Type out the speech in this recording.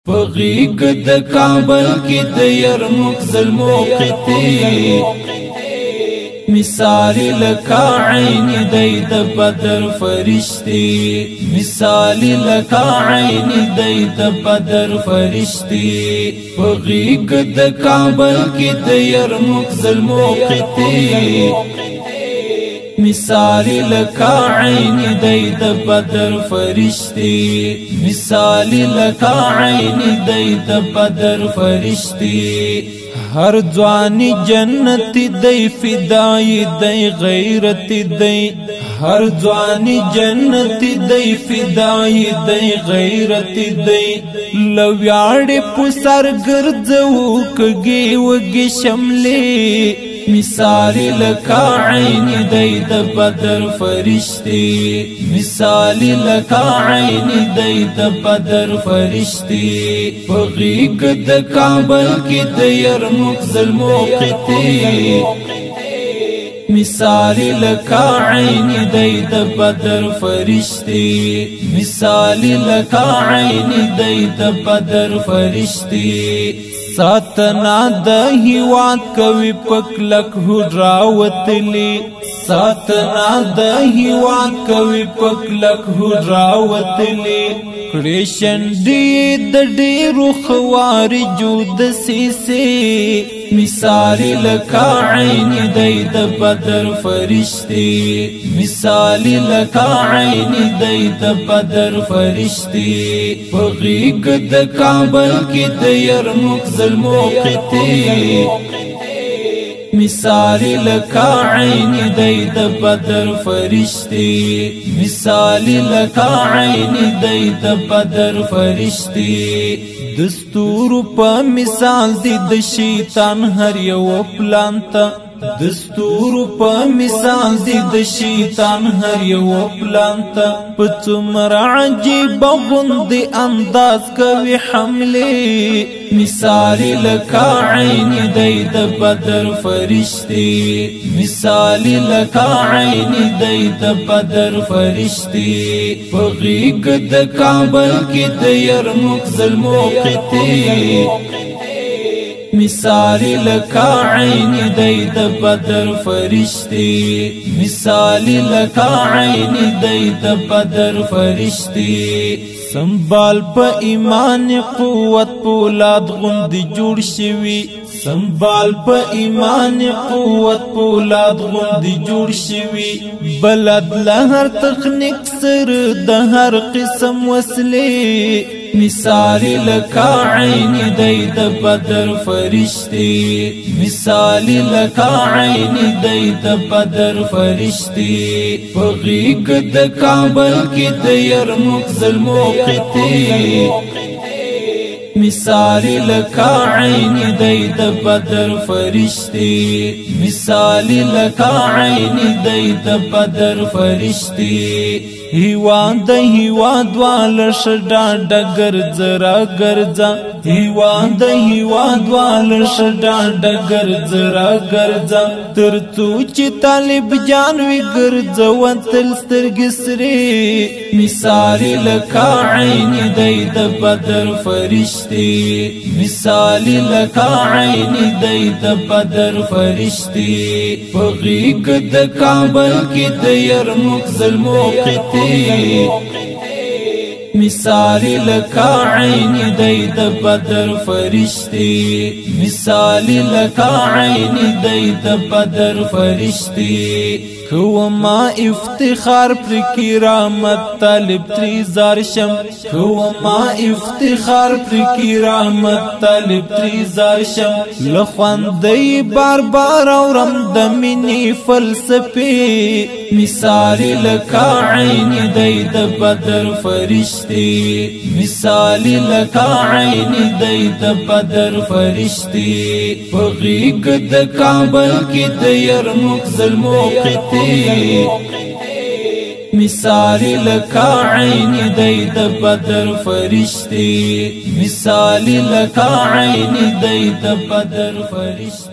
پغیگ د کابل کی د یرموک ظلموقتی مثالی لکا عینی دی د بدر فرشتی مثالی لکا عینی دی د بدر فرشتی پغیگ د کابل کی د یرموک ظلموقتی مثالی لکا عینی دی د بدر فرشتی مثالی لکا عینی دی د بدر فرشتی ہر ځوانی جنتی دی فدای دی غیرتی دی ہر ځوانی جنتی دی فدای دی غیرتی دی لویاړې پسر ګرځو کږي وږي شملې مثالی لکا عینی دی د بدر فرشتی مثالی لکا عینی دی د بدر فرشتی پغیگ د کابل کی د یرموک ظلموقتی مثالی لکا عینی دی د بدر فرشتی مثالی لکا عینی دی د بدر فرشتی ساتنا د هیواد کوي پکلک هډراوتلی ساتنا د هیواد کوي پکلک هډراوتلی کریشن دی د ډیرو خوارجو د سیسه مثالی لکا عینی دی د بدر فرشتی مثالی لکا عینی دی د بدر فرشتی پغیگ د کابل کی د یرموک ظلموقتی مثالی لکا عینی دی د بدر فرشتی مثالی لکا عینی دی د بدر فرشتی دستور په مثال دی د شیطان هر یو پلانتا دستور په مثال دی د شیطان هر یو پلانتا پڅمر عجیب غوندي انداز کوي حمله مثالی لکا عینی دی د بدر فرشتی مثالی لکا عینی دی د بدر فرشتی پغیگ د کابل کی د یرموک ظلموقتی مثالی لکا عینی دی د بدر فرشتی مثالی لکا عینی دی د بدر فرشتی سنبال په ایمان قوت پولاد غوندي جوړ شوی سنبال په ایمان قوت پولاد غوندي جوړ شوی بلد لهر تخنیک سر د هر قسم وسلې مثالی لکا عینی دی د بدر فرشتی مثالی لکا عینی دی د بدر فرشتی پغیگ د کابل کی د یرموک ظلموقتی مثالی لکا عینی دی د بدر فرشتی مثالی لکا عینی دی د بدر فرشتی هیواد د هیواد والا شډا ډګر زرا ګرځا هیواد د هیواد والا شډا ډګر زرا ګرځا ترڅو چې طالب جان وی ګرځو تل سترګې سرې مثالی لکا عینی دی د بدر فرشتی مثالی لکا عینی دی د بدر فرشتی پغیگ د کابل کی د یرموک ظلموقتی مثالی لکا عینی دی د بدر فرشتی مثالی لکا عینی دی د بدر فرشتی کوما افتخار پر کرامت طالب تریزار شم کوما افتخار پر کرامت طالب تریزار شم لخواندی بار بار اورم د منی فلسفی مثالی لکا عینی دی د بدر فرشتی مثالی لکا عینی دی د بدر فرشتی پغیگ د کابل کی د یرموک ظلموقتی مثالی لکا عینی دی د بدر فرشتی مثالی لکا عینی دی د بدر فرشتی